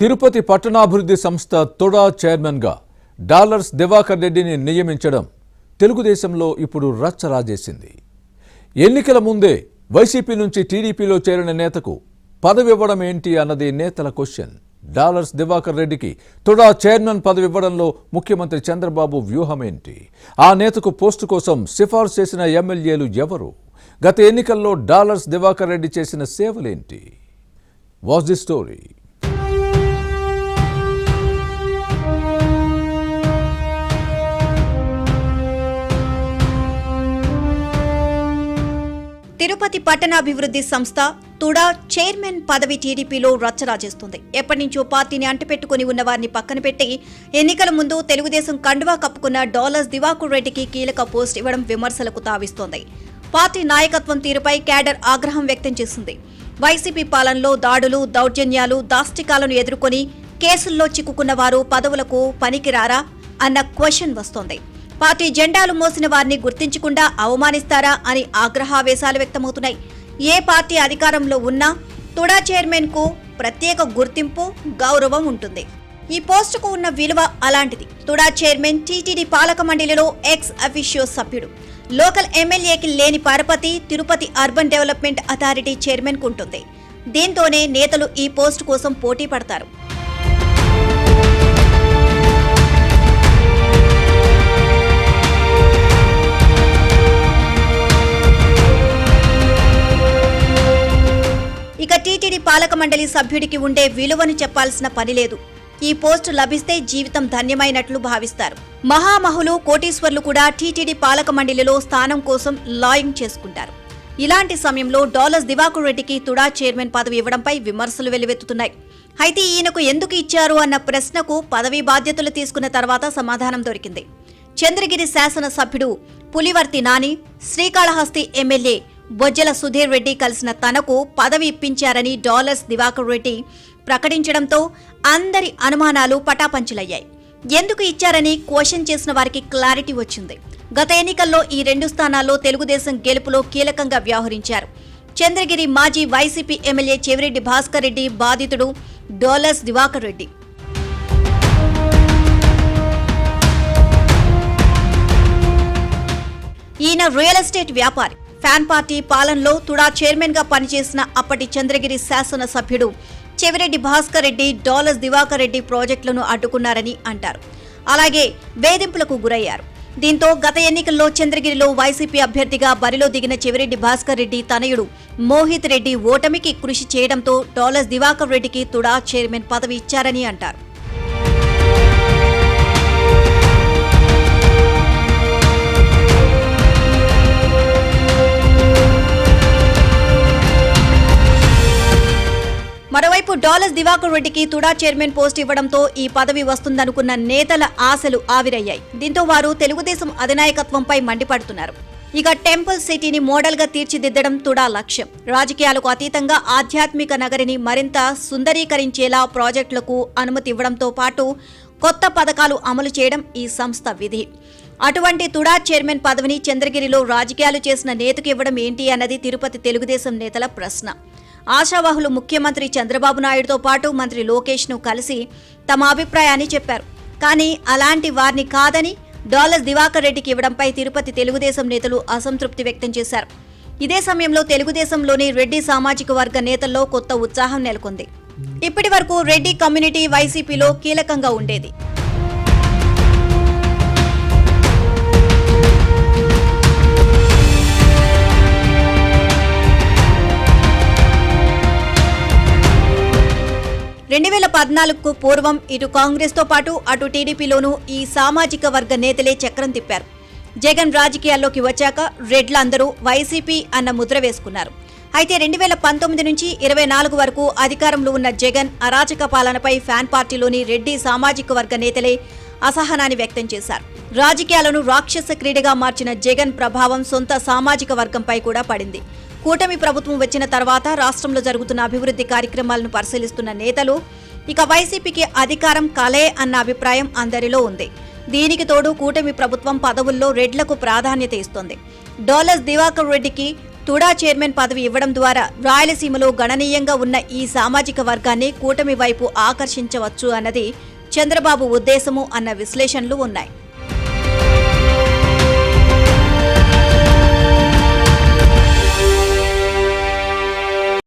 తిరుపతి పట్టణాభివృద్ధి సంస్థ తొడా చైర్మన్గా డాలర్స్ దివాకర్ రెడ్డిని నియమించడం తెలుగుదేశంలో ఇప్పుడు రచ్చ రాజేసింది. ఎన్నికల ముందే వైసీపీ నుంచి టీడీపీలో చేరిన నేతకు పదవి ఇవ్వడం ఏంటి అన్నది నేతల క్వశ్చన్. డాలర్స్ దివాకర్ రెడ్డికి తొడా చైర్మన్ పదవి ఇవ్వడంలో ముఖ్యమంత్రి చంద్రబాబు వ్యూహం ఏంటి? ఆ నేతకు పోస్టు కోసం సిఫార్సు చేసిన ఎమ్మెల్యేలు ఎవరు? గత ఎన్నికల్లో డాలర్స్ దివాకర్ రెడ్డి చేసిన సేవలేంటి? Watch the story. తిరుపతి పట్టణాభివృద్ధి సంస్థ తుడా చైర్మన్ పదవి టీడీపీలో రచ్చరాజేస్తుంది. ఎప్పటినుంచో పార్టీని అంటిపెట్టుకుని ఉన్న వారిని పక్కన పెట్టి ఎన్నికల ముందు తెలుగుదేశం కండువా కప్పుకున్న డాలర్స్ దివాకర్ రెడ్డికి కీలక పోస్ట్ ఇవ్వడం విమర్శలకు తావిస్తోంది. పార్టీ నాయకత్వం తీరుపై క్యాడర్ ఆగ్రహం వ్యక్తం చేసింది. వైసీపీ పాలనలో దాడులు, దౌర్జన్యాలు, దాష్టికాలను ఎదుర్కొని కేసుల్లో చిక్కుకున్న వారు పదవులకు పనికిరారా అన్న క్వశ్చన్ వస్తోంది. పార్టీ జెండాలు మోసిన వారిని గుర్తించకుండా అవమానిస్తారా అని ఆగ్రహావేశాలు వ్యక్తమవుతున్నాయి. ఏ పార్టీ అధికారంలో ఉన్నా తుడా చైర్మన్ కు ప్రత్యేక గుర్తింపు, గౌరవం ఉంటుంది. ఈ పోస్టుకు ఉన్న విలువ అలాంటిది. తుడా చైర్మన్ టీటీడీ పాలక మండలిలో ఎక్స్ అఫీషియో సభ్యుడు. లోకల్ ఎమ్మెల్యేకి లేని పరపతి Tirupati urban development authority chairman కు ఉంటుంది. దీంతోనే నేతలు ఈ పోస్టు కోసం పోటీ పడతారు. ఇక టీటీడీ పాలక మండలి సభ్యుడికి ఉండే విలువను చెప్పాల్సిన పని లేదు. ఈ పోస్టు లభిస్తే జీవితం ధన్యమైనట్లు భావిస్తారు. మహామహులు, కోటీశ్వర్లు కూడా టీటీడీ పాలక మండలిలో స్థానం కోసం లాయింగ్ చేసుకుంటారు. ఇలాంటి సమయంలో డాలర్స్ దివాకర్ రెడ్డికి తుడా చైర్మన్ పదవి ఇవ్వడంపై విమర్శలు వెల్లువెత్తుతున్నాయి. అయితే ఈయనకు ఎందుకు ఇచ్చారు అన్న ప్రశ్నకు పదవి బాధ్యతలు తీసుకున్న తర్వాత సమాధానం దొరికింది. చంద్రగిరి శాసన సభ్యుడు పులివర్తి నాని, శ్రీకాళహస్తి ఎమ్మెల్యే బొజ్జల సుధీర్ రెడ్డి కలిసిన తనకు పదవి ఇప్పించారని డాలర్స్ దివాకర్ రెడ్డి ప్రకటించడంతో అందరి అనుమానాలు పటాపంచలయ్యాయి. ఎందుకు ఇచ్చారని క్వశ్చన్ చేసిన వారికి క్లారిటీ వచ్చింది. గత ఎన్నికల్లో ఈ 2 స్థానాల్లో తెలుగుదేశం గెలుపులో కీలకంగా వ్యవహరించారు. చంద్రగిరి మాజీ వైసీపీ ఎమ్మెల్యే చెవిరెడ్డి భాస్కర్ రెడ్డి బాధితుడు డాలర్స్ దివాకర్ రెడ్డి. ఈయన రియల్ ఎస్టేట్ వ్యాపారి. ఫ్యాన్ పార్టీ పాలనలో తుడా చైర్మన్ గా పనిచేసిన అప్పటి చంద్రగిరి శాసన సభ్యుడు చెవిరెడ్డి భాస్కర్ రెడ్డి డాలర్స్ దివాకర్ రెడ్డి ప్రాజెక్టులను అడ్డుకున్నారని అంటారు. అలాగే వేధింపులకు గురయ్యారు. దీంతో గత ఎన్నికల్లో చంద్రగిరిలో వైసీపీ అభ్యర్థిగా బరిలో దిగిన చెవిరెడ్డి భాస్కర్ రెడ్డి తనయుడు మోహిత్ రెడ్డి ఓటమికి కృషి చేయడంతో డాలర్స్ దివాకర్ రెడ్డికి తుడా చైర్మన్ పదవి ఇచ్చారని అంటారు. మరోవైపు డాలర్స్ దివాకర్ రెడ్డికి తుడా చైర్మన్ పోస్ట్ ఇవ్వడంతో ఈ పదవి వస్తుందనుకున్న నేతల ఆశలు ఆవిరయ్యాయి. దీంతో వారు తెలుగుదేశం అధినాయకత్వంపై మండిపడుతున్నారు. ఇక టెంపుల్ సిటీని మోడల్ గా తీర్చిదిద్దడం తుడా లక్ష్యం. రాజకీయాలకు అతీతంగా ఆధ్యాత్మిక నగరిని మరింత సుందరీకరించేలా ప్రాజెక్టులకు అనుమతి ఇవ్వడంతో పాటు కొత్త పథకాలు అమలు చేయడం ఈ సంస్థ విధి. అటువంటి తుడా చైర్మన్ పదవిని చంద్రగిరిలో రాజకీయాలు చేసిన నేతకు ఇవ్వడం ఏంటి అన్నది తిరుపతి తెలుగుదేశం నేతల ప్రశ్న. ఆశావాహులు ముఖ్యమంత్రి చంద్రబాబు నాయుడుతో పాటు మంత్రి లోకేష్ ను కలిసి తమ అభిప్రాయాన్ని చెప్పారు. కానీ అలాంటి వారిని కాదని డాలర్స్ దివాకర్ రెడ్డికి ఇవ్వడంపై తిరుపతి తెలుగుదేశం నేతలు అసంతృప్తి వ్యక్తం చేశారు. ఇదే సమయంలో తెలుగుదేశంలోని రెడ్డి సామాజిక వర్గ నేతల్లో కొత్త ఉత్సాహం నెలకొంది. ఇప్పటి వరకు రెడ్డి కమ్యూనిటీ వైసీపీలో కీలకంగా ఉండేది. కు పూర్వం ఇటు కాంగ్రెస్ తో పాటు అటు టీడీపీలోనూ ఈ సామాజిక వర్గ నేతలే చక్రం తిప్పారు. జగన్ రాజకీయాల్లోకి వచ్చాక రెడ్లందరూ వైసీపీ అన్న ముద్ర వేసుకున్నారు. అయితే 2019 నుంచి 24 వరకు అధికారంలో ఉన్న జగన్ అరాచక పాలనపై ఫ్యాన్ పార్టీలోని రెడ్డి సామాజిక వర్గ నేతలే అసహనాన్ని వ్యక్తం చేశారు. రాజకీయాలను రాక్షస క్రీడగా మార్చిన జగన్ ప్రభావం సొంత సామాజిక వర్గంపై కూడా పడింది. కూటమి ప్రభుత్వం వచ్చిన తర్వాత రాష్ట్రంలో జరుగుతున్న అభివృద్ధి కార్యక్రమాలను పరిశీలిస్తున్న నేతలు ఇక వైసీపీకి అధికారం కలే అన్న అభిప్రాయం అందరిలో ఉంది. దీనికి తోడు కూటమి ప్రభుత్వం పదవుల్లో రెడ్లకు ప్రాధాన్యత ఇస్తోంది. డాలర్స్ దివాకర్ రెడ్డికి తుడా చైర్మన్ పదవి ఇవ్వడం ద్వారా రాయలసీమలో గణనీయంగా ఉన్న ఈ సామాజిక వర్గాన్ని కూటమి వైపు ఆకర్షించవచ్చు అన్నది చంద్రబాబు ఉద్దేశము అన్న విశ్లేషణలు ఉన్నాయి.